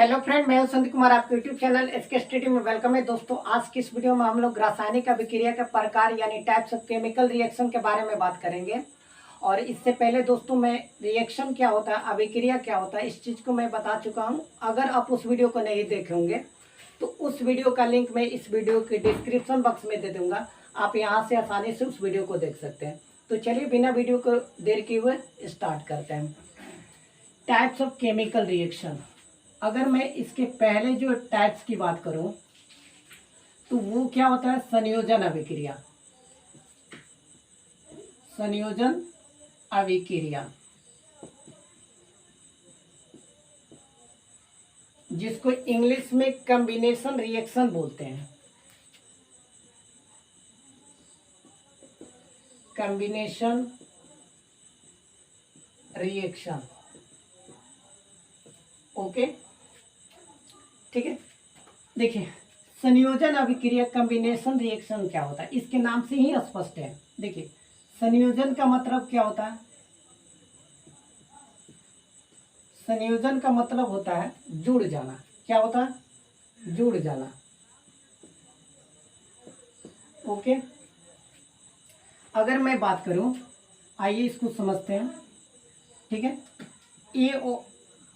Hello friend, मैं हूं संदीप कुमार। आपके यूट्यूब चैनल एसके स्टडी में वेलकम है। दोस्तों, आज की इस वीडियो में हम लोग रासायनिक अभिक्रिया के प्रकार यानी टाइप्स ऑफ केमिकल रिएक्शन के बारे में बात करेंगे। और इससे पहले दोस्तों, मैं रिएक्शन क्या होता है, अभिक्रिया क्या होता है, इस चीज़ को मैं बता चुका हूँ। अगर आप उस वीडियो को नहीं देखे होंगे तो उस वीडियो का लिंक मैं इस वीडियो के डिस्क्रिप्शन बॉक्स में दे दूँगा। आप यहाँ से आसानी से उस वीडियो को देख सकते हैं। तो चलिए बिना वीडियो को देर किए हुए स्टार्ट करते हैं। Types of chemical reaction. अगर मैं इसके पहले जो टाइप्स की बात करूं तो वो क्या होता है, संयोजन अभिक्रिया। संयोजन अभिक्रिया जिसको इंग्लिश में कॉम्बिनेशन रिएक्शन बोलते हैं। कॉम्बिनेशन रिएक्शन, ओके, ठीक है। देखिए, संयोजन अभिक्रिया कॉम्बिनेशन रिएक्शन क्या होता है, इसके नाम से ही स्पष्ट है। देखिए, संयोजन का मतलब क्या होता है? संयोजन का मतलब होता है जुड़ जाना। क्या होता है? जुड़ जाना, ओके। अगर मैं बात करूं, आइए इसको समझते हैं, ठीक है। ए ओ,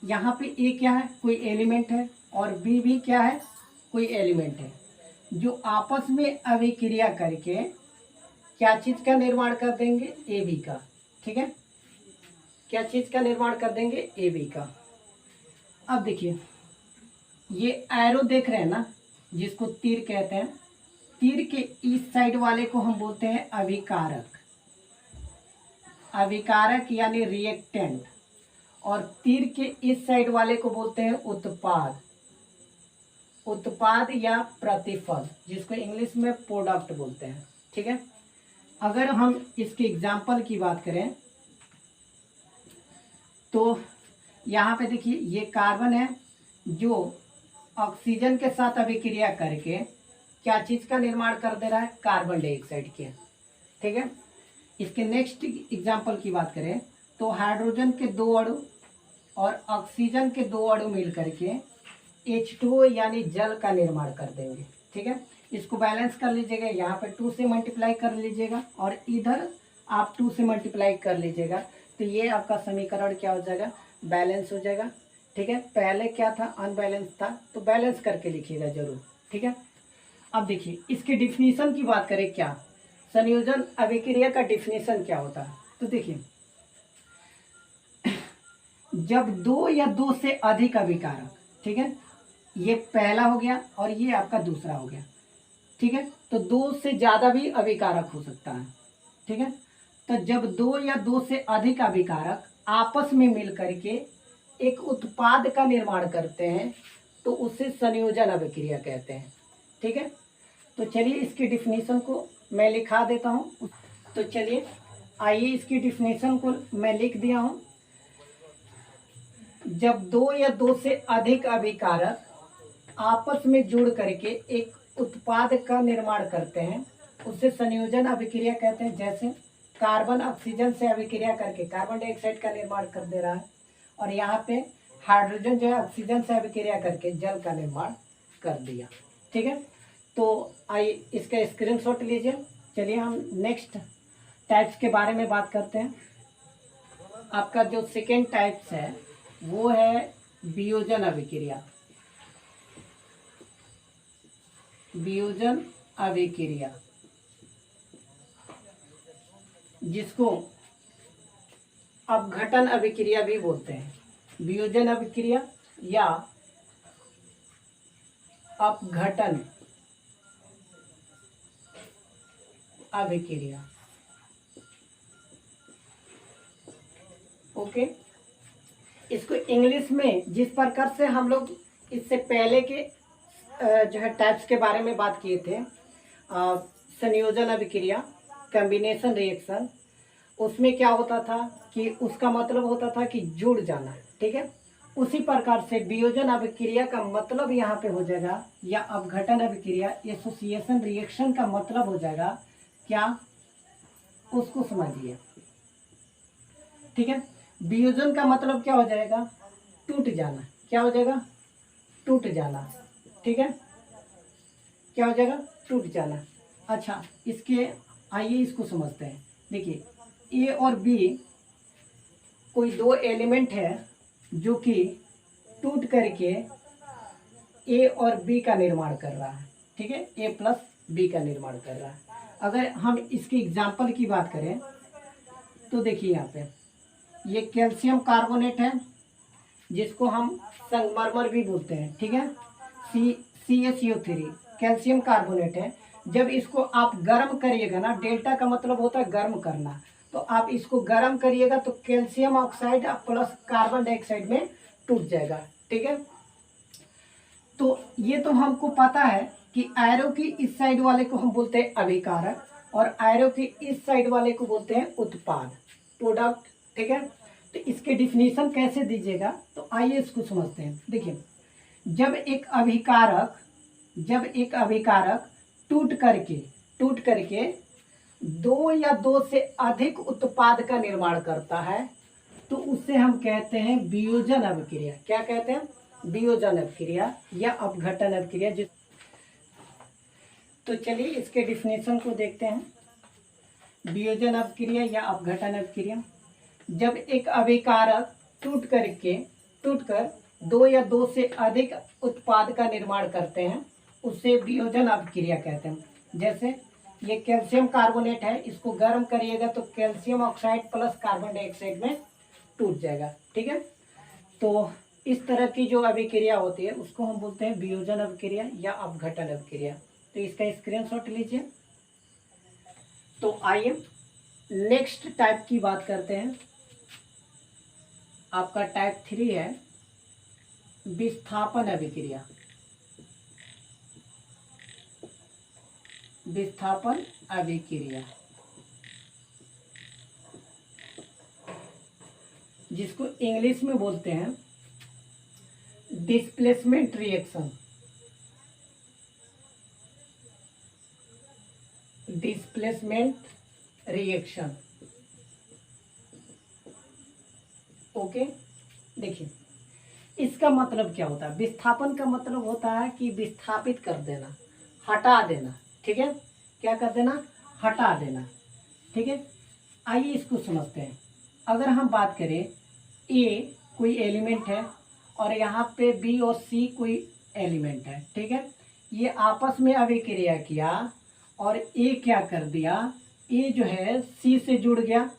यहाँ पे ए क्या है? कोई एलिमेंट है, और बी भी क्या है? कोई एलिमेंट है, जो आपस में अभिक्रिया करके क्या चीज का निर्माण कर देंगे? ए बी का, ठीक है। क्या चीज का निर्माण कर देंगे? ए बी का। अब देखिए, ये एरो देख रहे हैं ना, जिसको तीर कहते हैं। तीर के इस साइड वाले को हम बोलते हैं अभिकारक। अभिकारक यानी रिएक्टेंट। और तीर के इस साइड वाले को बोलते हैं उत्पाद। उत्पाद या प्रतिफल, जिसको इंग्लिश में प्रोडक्ट बोलते हैं, ठीक है। अगर हम इसके एग्जाम्पल की बात करें तो यहाँ पे देखिए, ये कार्बन है जो ऑक्सीजन के साथ अभिक्रिया करके क्या चीज का निर्माण कर दे रहा है? कार्बन डाइऑक्साइड के, ठीक है। इसके नेक्स्ट एग्जाम्पल की बात करें तो हाइड्रोजन के दो अणु और ऑक्सीजन के दो अणु मिल करके H2O यानी जल का निर्माण कर देंगे, ठीक है। इसको बैलेंस कर लीजिएगा, यहाँ पे 2 से मल्टीप्लाई कर लीजिएगा और इधर आप 2 से मल्टीप्लाई कर लीजिएगा, तो ये आपका समीकरण क्या हो जाएगा? बैलेंस हो जाएगा, ठीक है। पहले क्या था? अनबैलेंस था, तो बैलेंस करके लिखिएगा जरूर, ठीक है। अब देखिए, इसके डिफिनीशन की बात करें, क्या संयोजन अभिक्रिया का डिफिनीशन क्या होता है? तो देखिए, जब दो या दो से अधिक अभिकारक, ठीक है, ये पहला हो गया और ये आपका दूसरा हो गया, ठीक है। तो दो से ज्यादा भी अभिकारक हो सकता है, ठीक है। तो जब दो या दो से अधिक अभिकारक आपस में मिल करके एक उत्पाद का निर्माण करते हैं तो उसे संयोजन अभिक्रिया कहते हैं, ठीक है। तो चलिए इसकी डिफिनीशन को मैं लिखा देता हूं। तो चलिए, आइए इसकी डिफिनीशन को मैं लिख दिया हूं। जब दो या दो से अधिक अभिकारक आपस में जुड़ करके एक उत्पाद का निर्माण करते हैं उसे संयोजन अभिक्रिया कहते हैं। जैसे कार्बन ऑक्सीजन से अभिक्रिया करके कार्बन डाइऑक्साइड का निर्माण कर दे रहा है, और यहाँ पे हाइड्रोजन जो है ऑक्सीजन से अभिक्रिया करके जल का निर्माण कर दिया, ठीक है। तो आइए इसका स्क्रीनशॉट लीजिए। चलिए हम नेक्स्ट टाइप्स के बारे में बात करते हैं। आपका जो सेकेंड टाइप्स है वो है वियोजन अभिक्रिया। वियोजन अभिक्रिया, जिसको अपघटन अभिक्रिया भी बोलते हैं। वियोजन अभिक्रिया या अपघटन अभिक्रिया, ओके। इसको इंग्लिश में जिस प्रकार से हम लोग इससे पहले के जो है टाइप्स के बारे में बात किए थे, संयोजन अभिक्रिया, कॉम्बिनेशन रिएक्शन, उसमें क्या होता था कि उसका मतलब होता था कि जुड़ जाना, ठीक है। उसी प्रकार से वियोजन अभिक्रिया का मतलब यहाँ पे हो जाएगा, या अपघटन अभिक्रिया एसोसिएशन रिएक्शन का मतलब हो जाएगा क्या? उसको समझिए, ठीक है। वियोजन का मतलब क्या हो जाएगा? टूट जाना। क्या हो जाएगा? टूट जाना, ठीक है, क्या हो जाएगा, टूट जाना। अच्छा, इसके आइए इसको समझते हैं। देखिए, ए और बी कोई दो एलिमेंट है जो कि टूट करके ए और बी का निर्माण कर रहा है, ठीक है, ए प्लस बी का निर्माण कर रहा है। अगर हम इसके एग्जाम्पल की बात करें तो देखिए यहाँ पे ये कैल्शियम कार्बोनेट है जिसको हम संगमरमर भी बोलते हैं, ठीक है, CaCO3 कैल्शियम कार्बोनेट है। जब इसको आप गर्म करिएगा ना, डेल्टा का मतलब होता है गर्म करना, तो आप इसको गर्म करिएगा तो calcium oxide plus carbon dioxide में टूट जाएगा, ठीक है। तो ये तो हमको पता है कि एरो की इस साइड वाले को हम बोलते हैं अभिकारक और एरो की इस साइड वाले को बोलते हैं उत्पाद, प्रोडक्ट, ठीक है। तो इसके डिफिनीशन कैसे दीजिएगा, तो आइए इसको समझते हैं। देखिए, जब एक अभिकारक टूट करके दो या दो से अधिक उत्पाद का निर्माण करता है तो उसे हम कहते हैं वियोजन अभिक्रिया। क्या कहते हैं, वियोजन अभिक्रिया या अपघटन अभिक्रिया। तो चलिए इसके डिफिनेशन को देखते हैं। वियोजन अभिक्रिया या अपघटन अभिक्रिया, जब एक अभिकारक टूटकर दो या दो से अधिक उत्पाद का निर्माण करते हैं उसे वियोजन अभिक्रिया कहते हैं। जैसे ये कैल्शियम कार्बोनेट है, इसको गर्म करिएगा तो calcium oxide plus carbon dioxide में टूट जाएगा, ठीक है। तो इस तरह की जो अभिक्रिया होती है उसको हम बोलते हैं वियोजन अभिक्रिया या अपघटन अभिक्रिया। तो इसका स्क्रीनशॉट लीजिए। तो आइए नेक्स्ट टाइप की बात करते हैं। आपका टाइप 3 है विस्थापन अभिक्रिया। विस्थापन अभिक्रिया जिसको इंग्लिश में बोलते हैं displacement reaction. Displacement reaction, okay. देखिए इसका मतलब क्या होता है, विस्थापन का मतलब होता है कि विस्थापित कर देना, हटा देना, ठीक है, क्या कर देना, हटा देना, ठीक है। आइए इसको समझते हैं। अगर हम बात करें ए कोई एलिमेंट है और यहाँ पे बी और सी कोई एलिमेंट है, ठीक है, ये आपस में अभिक्रिया किया और ए क्या कर दिया, ए जो है सी से जुड़ गया,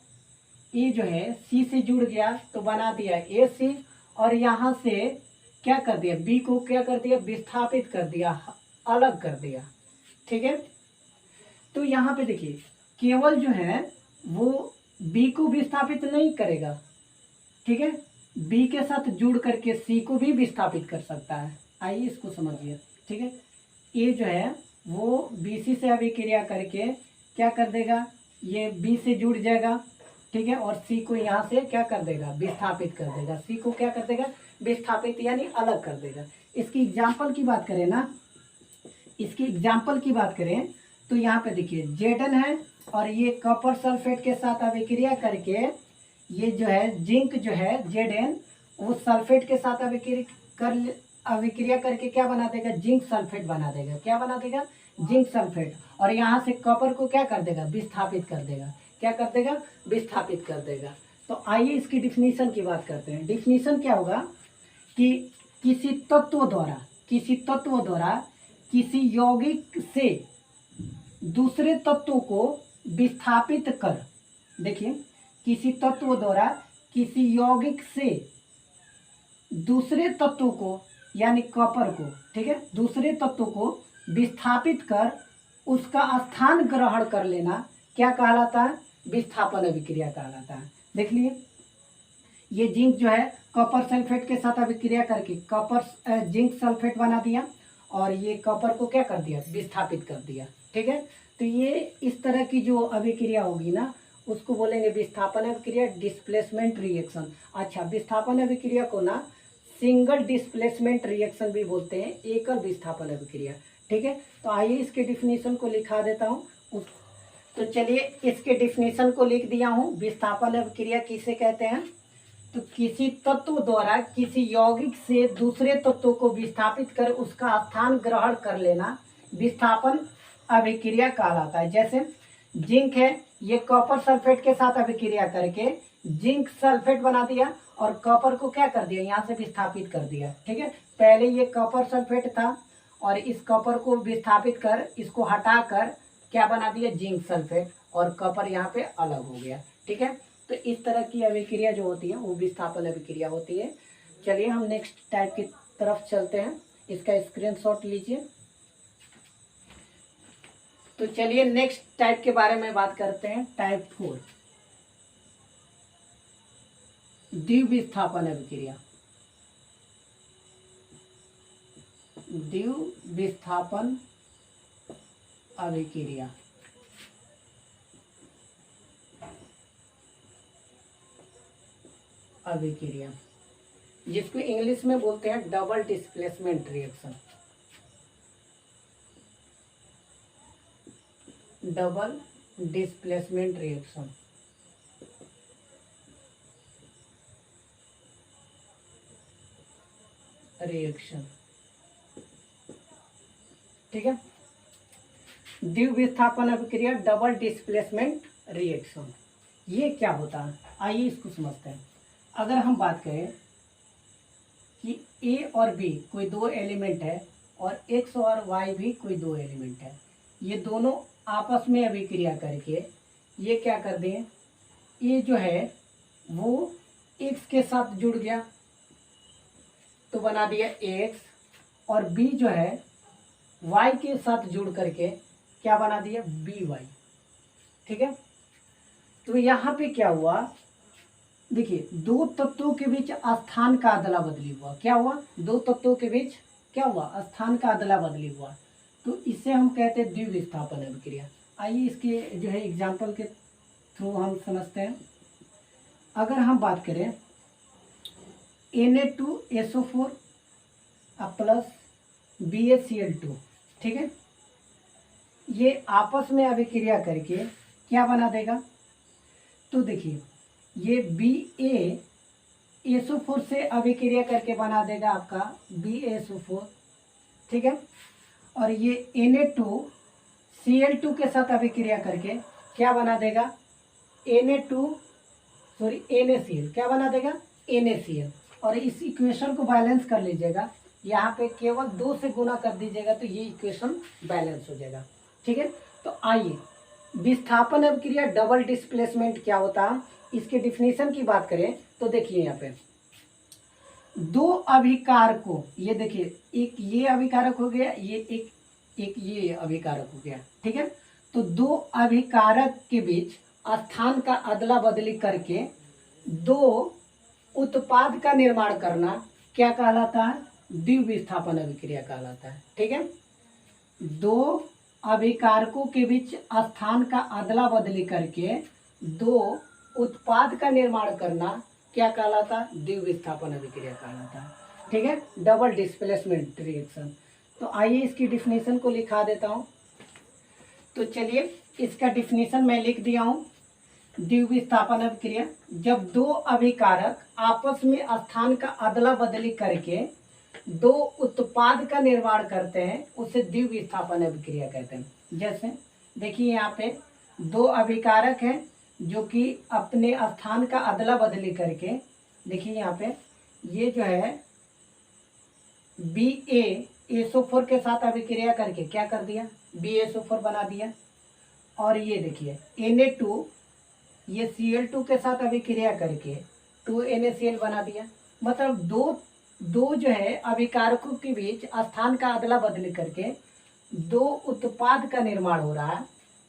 ए जो है सी से जुड़ गया तो बना दिया ए सी, और यहाँ से क्या कर दिया, बी को क्या कर दिया, विस्थापित कर दिया, अलग कर दिया, ठीक है। तो यहाँ पे देखिए केवल जो है वो बी को विस्थापित नहीं करेगा, ठीक है, बी के साथ जुड़ करके सी को भी विस्थापित कर सकता है। आइए इसको समझिए, ठीक है। ए जो है वो बी सी से अभिक्रिया करके क्या कर देगा, ये बी से जुड़ जाएगा, ठीक है, और सी को यहाँ से क्या कर देगा, विस्थापित कर देगा, सी को क्या कर देगा, विस्थापित यानी अलग कर देगा। इसकी एग्जाम्पल की बात करें ना, इसकी एग्जाम्पल की बात करें तो यहाँ पे देखिए जेडन है और ये कॉपर सल्फेट के साथ अभिक्रिया करके ये जो है जिंक जो है जेडन वो सल्फेट के साथ अभिक्रिया करके क्या बना देगा, जिंक सल्फेट बना देगा। क्या बना देगा, जिंक सल्फेट, और यहाँ से कॉपर को क्या कर देगा, विस्थापित कर देगा। क्या कर देगा, विस्थापित कर देगा। तो आइए इसकी डिफिनीशन की बात करते हैं। डिफिनीशन क्या होगा कि किसी तत्व द्वारा किसी यौगिक से दूसरे तत्व को विस्थापित कर, देखिए किसी तत्व द्वारा किसी यौगिक से दूसरे तत्व को यानी कॉपर को, ठीक है, दूसरे तत्व को विस्थापित कर उसका स्थान ग्रहण कर लेना क्या कहलाता है, विस्थापन अभिक्रिया कहलाता है। देख लिए ये जिंक जो है कॉपर सल्फेट के साथ अभिक्रिया करके कॉपर जिंक सल्फेट बना दिया और ये कॉपर को क्या कर दिया, विस्थापित कर दिया, ठीक है। तो ये इस तरह की जो अभिक्रिया होगी ना उसको बोलेंगे विस्थापन अभिक्रिया, डिस्प्लेसमेंट रिएक्शन। अच्छा, विस्थापन अभिक्रिया को ना सिंगल डिस्प्लेसमेंट रिएक्शन भी बोलते हैं, एकल विस्थापन अभिक्रिया, ठीक है। तो आइए इसके डिफिनीशन को लिखा देता हूँ। तो चलिए इसके डिफिनीशन को लिख दिया हूँ। विस्थापन अभिक्रिया किसे कहते हैं, तो किसी तत्व द्वारा किसी यौगिक से दूसरे तत्व को विस्थापित कर उसका स्थान ग्रहण कर लेना विस्थापन अभिक्रिया कहलाता है। जैसे जिंक है, ये कॉपर सल्फेट के साथ अभिक्रिया करके जिंक सल्फेट बना दिया और कॉपर को क्या कर दिया, यहाँ से विस्थापित कर दिया। ठीक है, पहले ये कॉपर सल्फेट था और इस कॉपर को विस्थापित कर इसको हटाकर क्या बना दिया, जिंक सल्फेट, और कॉपर यहाँ पे अलग हो गया। ठीक है, तो इस तरह की अभिक्रिया जो होती है वो विस्थापन अभिक्रिया होती है। चलिए हम नेक्स्ट टाइप की तरफ चलते हैं, इसका स्क्रीनशॉट लीजिए। तो चलिए नेक्स्ट टाइप के बारे में बात करते हैं, टाइप 4 द्विविस्थापन अभिक्रिया। द्विविस्थापन अभिक्रिया अभिक्रिया जिसको इंग्लिश में बोलते हैं double displacement reaction. Double displacement reaction ठीक है, द्विविस्थापन अभिक्रिया डबल डिस्प्लेसमेंट रिएक्शन, ये क्या होता है आइए इसको समझते हैं। अगर हम बात करें कि ए और बी कोई दो एलिमेंट है और एक्स और वाई भी कोई दो एलिमेंट है, ये दोनों आपस में अभिक्रिया करके ये क्या कर दें, ए जो है वो एक्स के साथ जुड़ गया तो बना दिया एक्स, और बी जो है वाई के साथ जुड़ करके क्या बना दिया, बी वाई। ठीक है, तो यहाँ पे क्या हुआ, देखिए दो तत्वों के बीच स्थान का अदला बदली हुआ। क्या हुआ, दो तत्वों के बीच क्या हुआ, स्थान का अदला बदली हुआ, तो इसे हम कहते हैं द्विविस्थापन अभिक्रिया। आइए इसके जो है एग्जाम्पल के थ्रू हम समझते हैं। अगर हम बात करें Na2SO4 प्लस BaCl2, ठीक है, ये आपस में अभिक्रिया करके क्या बना देगा, तो देखिए ये BaSO4 से अभिक्रिया करके बना देगा आपका BaSO4। ठीक है, और ये Na2Cl2 के साथ अभिक्रिया करके क्या बना देगा, NaCl, क्या बना देगा, NaCl। और इस इक्वेशन को बैलेंस कर लीजिएगा, यहाँ पे केवल 2 से गुना कर दीजिएगा तो ये इक्वेशन बैलेंस हो जाएगा। ठीक है, तो आइए विस्थापन अभिक्रिया डबल डिस्प्लेसमेंट क्या होता है, इसके डिफिनीशन की बात करें तो देखिए यहाँ पे दो अभिकारकों, ये देखिए एक ये अभिकारक हो गया, ये एक ये अभिकारक हो गया। ठीक है, तो दो अभिकारक के बीच स्थान का अदला बदली करके दो उत्पाद का निर्माण करना क्या कहलाता है, द्विविस्थापन अभिक्रिया कहलाता है। ठीक है, दो अभिकारकों के बीच स्थान का अदला बदली करके दो उत्पाद का निर्माण करना क्या कहलाता है, द्विविस्थापन अभिक्रिया कहलाता है। ठीक है, डबल डिस्प्लेसमेंट रिएक्शन। तो आइए इसकी डिफिनीशन को लिखा देता हूँ। तो चलिए इसका डिफिनीशन मैं लिख दिया हूँ। द्विविस्थापन अभिक्रिया, जब दो अभिकारक आपस में स्थान का अदला बदली करके दो उत्पाद का निर्माण करते हैं उसे द्विविस्थापन अभिक्रिया कहते हैं। जैसे देखिए यहाँ पे दो अभिकारक हैं जो कि अपने स्थान का अदला बदली करके, देखिए यहाँ पे ये जो है BaSO4 के साथ अभिक्रिया करके क्या कर दिया, BaSO4 बना दिया, और ये देखिए Na2 ये Cl2 के साथ अभिक्रिया करके 2NaCl बना दिया। मतलब दो जो है अभिकारकों के बीच स्थान का अदला बदली करके दो उत्पाद का निर्माण हो रहा है,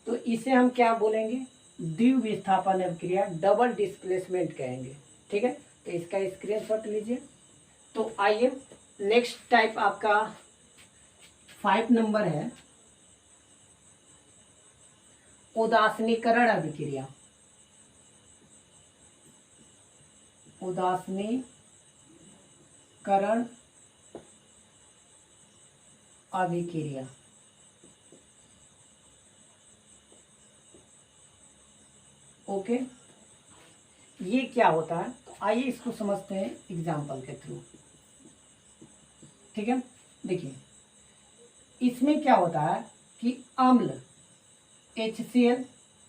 तो इसे हम क्या बोलेंगे, द्विविस्थापन अभिक्रिया डबल डिस्प्लेसमेंट कहेंगे। ठीक है, तो इसका स्क्रीनशॉट लीजिए। तो आइए नेक्स्ट टाइप आपका 5 नंबर है उदासीनीकरण अभिक्रिया। उदासीनीकरण अभिक्रिया, ओके, ये क्या होता है, तो आइए इसको समझते हैं एग्जाम्पल के थ्रू। ठीक है, देखिए इसमें क्या होता है कि अम्ल HCl,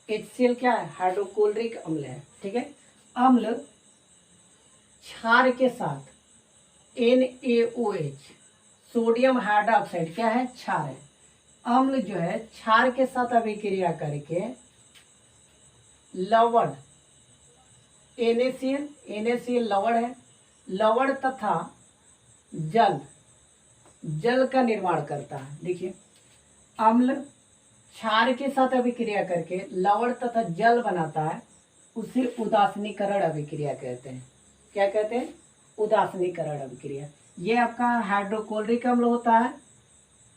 HCl क्या है, हाइड्रोक्लोरिक अम्ल है। ठीक है, अम्ल क्षार के साथ NaOH, सोडियम हाइड्रोक्साइड क्या है, क्षार है। अम्ल जो है क्षार के साथ अभिक्रिया करके लवण NaCl लवण है, लवण तथा जल का निर्माण करता है। देखिए अम्ल क्षार के साथ अभिक्रिया करके लवण तथा जल बनाता है, उसे उदासीनीकरण अभिक्रिया कहते हैं। क्या कहते हैं, उदासीनीकरण अभिक्रिया। ये आपका हाइड्रोक्लोरिक अम्ल होता है।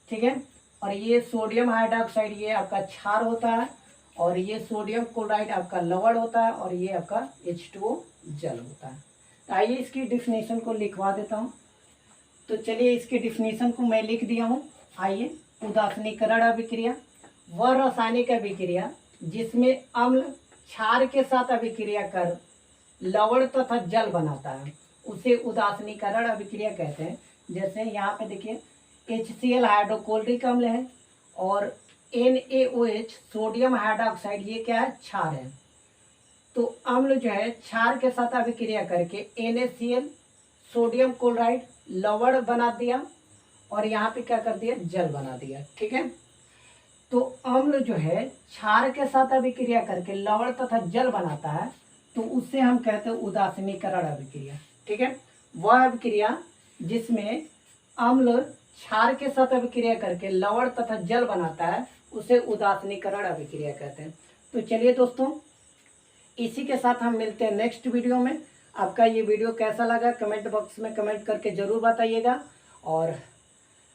ठीक है, और ये सोडियम हाइड्रोक्साइड ये आपका क्षार होता है, और ये सोडियम क्लोराइड आपका लवण होता है, और ये आपका H2O जल होता है। तो आइए इसकी डिफिनेशन को लिखवा देता हूँ। तो चलिए इसकी डिफिनेशन को मैं लिख दिया हूँ। आइए, उदासीनीकरण अभिक्रिया वह रासायनिक अभिक्रिया जिसमें अम्ल क्षार के साथ अभिक्रिया कर लवण तथा जल बनाता है, उसे उदासीनीकरण अभिक्रिया कहते हैं। जैसे यहाँ पे देखिए HCl हाइड्रोक्लोरिक अम्ल है, और NaOH सोडियम हाइड्रोक्साइड ये क्या है, क्षार है। तो अम्ल जो है क्षार के साथ अभिक्रिया करके NaCl सोडियम क्लोराइड लवण बना दिया, और यहाँ पे क्या कर दिया, जल बना दिया। ठीक है, तो अम्ल जो है क्षार के साथ अभिक्रिया करके लवण तथा जल बनाता है, तो उससे हम कहते हैं उदासीनीकरण अभिक्रिया। ठीक है, वह अभिक्रिया जिसमें अम्ल क्षार के साथ अभिक्रिया करके लवण तथा जल बनाता है, उसे उदासीनीकरण अभिक्रिया कहते हैं। तो चलिए दोस्तों, इसी के साथ हम मिलते हैं नेक्स्ट वीडियो में। आपका ये वीडियो कैसा लगा कमेंट बॉक्स में कमेंट करके ज़रूर बताइएगा, और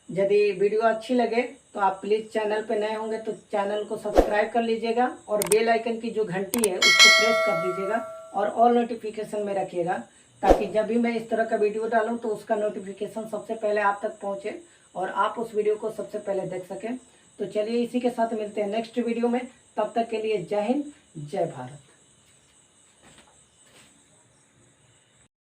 यदि वीडियो अच्छी लगे तो आप प्लीज़ चैनल पे नए होंगे तो चैनल को सब्सक्राइब कर लीजिएगा, और बेल आइकन की जो घंटी है उसको प्रेस कर दीजिएगा, और ऑल नोटिफिकेशन में रखिएगा, ताकि जब भी मैं इस तरह का वीडियो डालूँ तो उसका नोटिफिकेशन सबसे पहले आप तक पहुँचे और आप उस वीडियो को सबसे पहले देख सकें। तो चलिए इसी के साथ मिलते हैं नेक्स्ट वीडियो में। तब तक के लिए जय हिंद, जय भारत।